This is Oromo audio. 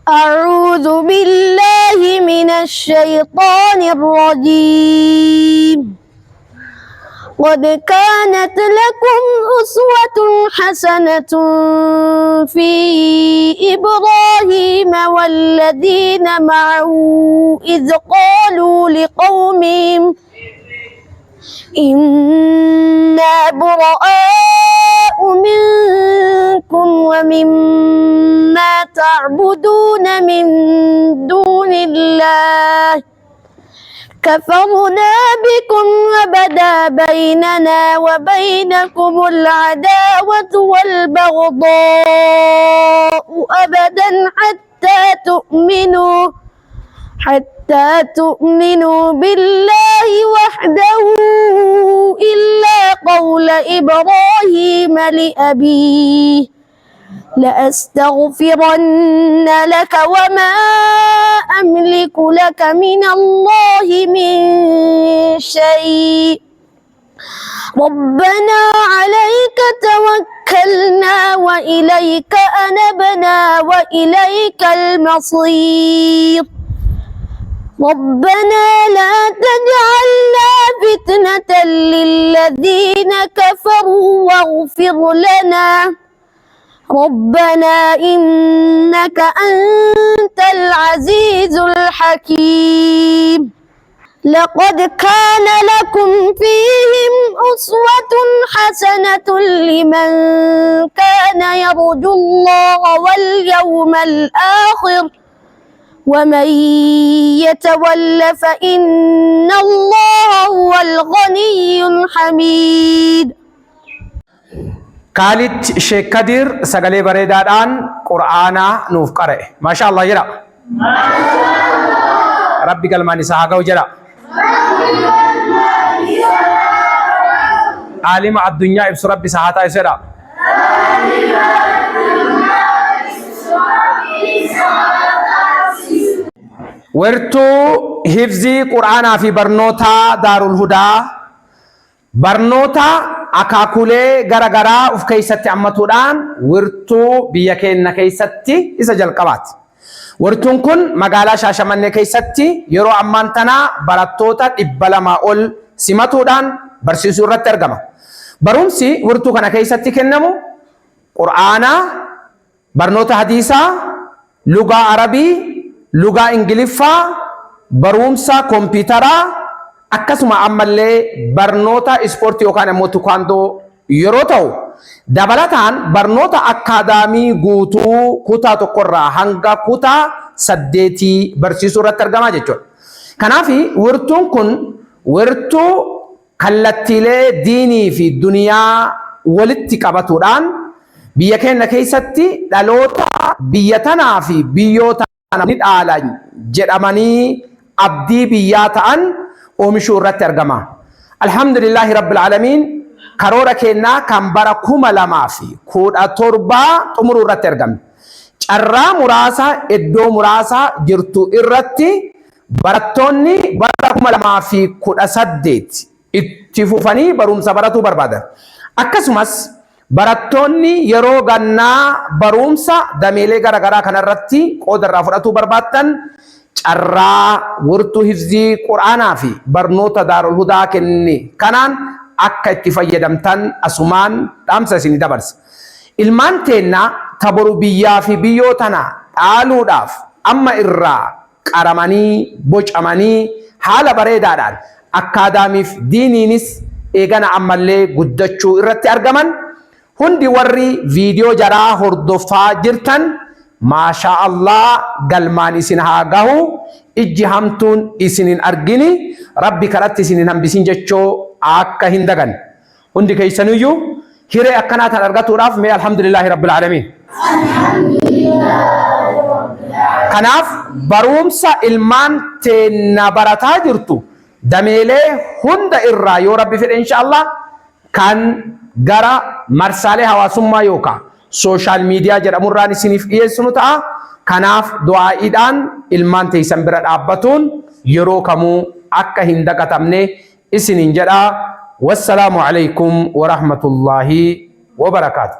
أعوذ بالله من الشيطان الرجيم. قد كانت لكم أسوة حسنة في إبراهيم والذين معه إذ قالوا لقومهم إنا براء منكم ومما تعبدون من دون الله كفرنا بكم وبدا بيننا وبينكم العداوة والبغضاء أبدا حتى تؤمنوا بالله وحده إلا قول إبراهيم لأبيه لأستغفرن لك وما أملك لك من الله من شيء ربنا عليك توكلنا وإليك أنبنا وإليك المصير ربنا لا تجعلنا فتنة للذين كفروا واغفر لنا ربنا إنك أنت العزيز الحكيم. لقد كان لكم فيهم أسوة حسنة لمن كان يرجو الله واليوم الآخر ومن يتول فإن الله هو الغني الحميد. Khalid Sheikh Kadir sagalee bareedaadhaan Qur'aana nuuf qare. Masha Allah jedha. Rabbi galmaan isaa haa ga'u jedha. Aalima addunyaa ibsu Rabbi isaa haa taasisu jedha. Wertuu hifzii Qur'aanaa fi barnoota Daarul Hudaa barnoota akaakulee garagaraa uf keessatti hammatuudhaan wirtuu biyya keenya keessatti isa jalqabaati. Wirtuun kun magaalaa Shaashamannee keessatti yeroo ammaan tana barattoota 200 ol simatuudhaan barsiisuu irratti argama. Barumsi wirtuu kana keessatti kennamu Qur'aana, barnoota hadiisaa, lugaa Arabii, lugaa Ingiliffaa, barumsa kompiitaraa akkasuma ammallee barnoota ispoortii yookaan immoo tukaandoo yeroo ta'u dabalataan barnoota akaadaamii guutuu kutaa tokkorraa hanga kutaa 8 barsiisuu irratti argama jechuudha. Kanaaf wirtuun kun wirtuu kallattiilee diinii fi duniyaa walitti qabatuudhaan biyya keenya keessatti dhaloota biyya tanaa fi biyyoota ni dhaalan jedhamanii abdii biyyaa ta'an oomishuu irratti argama. Alhamdulillahi Rabbil Aalamiin karoora keenyaa kan bara 2017 xumuruu irratti argamne. Carraa muraasa iddoo muraasa jirtu irratti barattoonni bara 2018 itti fufanii barumsa baratuu barbaadan. Akkasumas barattoonni yeroo gannaa barumsa dameelee garagaraa kanarratti qooda irraa fudhatuu barbaaddan carraa wirtuu hifzii Qur'aanaa fi barnoota Daarul Hudaa kenne kanaan akka itti fayyadamtan asumaan dhaamsa isinii dabarsa. Ilmaan teenna taboru biyyaa fi biyyoo tana dhaaluudhaaf amma irraa qaramanii bocamanii haala bareedaadhaan akkaadaamiif diiniinis eegana ammallee guddachuu irratti argaman hundi warri viidiyoo jaraa hordofaa jirtan Masha Allah galmaan isin haa gahu ijji hamtuun isinin argini Rabbi karatti isinin hambisin jechoo akka hin dagan hundi keessanuyyuu hiree akkanaa tan argatuudhaaf mee alhamdulillahi Rabbil Aalamiin. Kanaaf barumsa ilmaan teenna barataa jirtu dameelee hunda irraa yoo Rabbi fedhe inshallah kan gara marsaalee hawaasummaa yookaan social media jedhamurraan isiniif dhiyeessinu ta'a. Kanaaf du'aa'iidhaan ilmaan teessan bira dhaabbatuun yeroo kamuu akka hin dagatamne isiniin jedha. Wassalaamu alaykum wa rahmatullahi wa barakaatuh.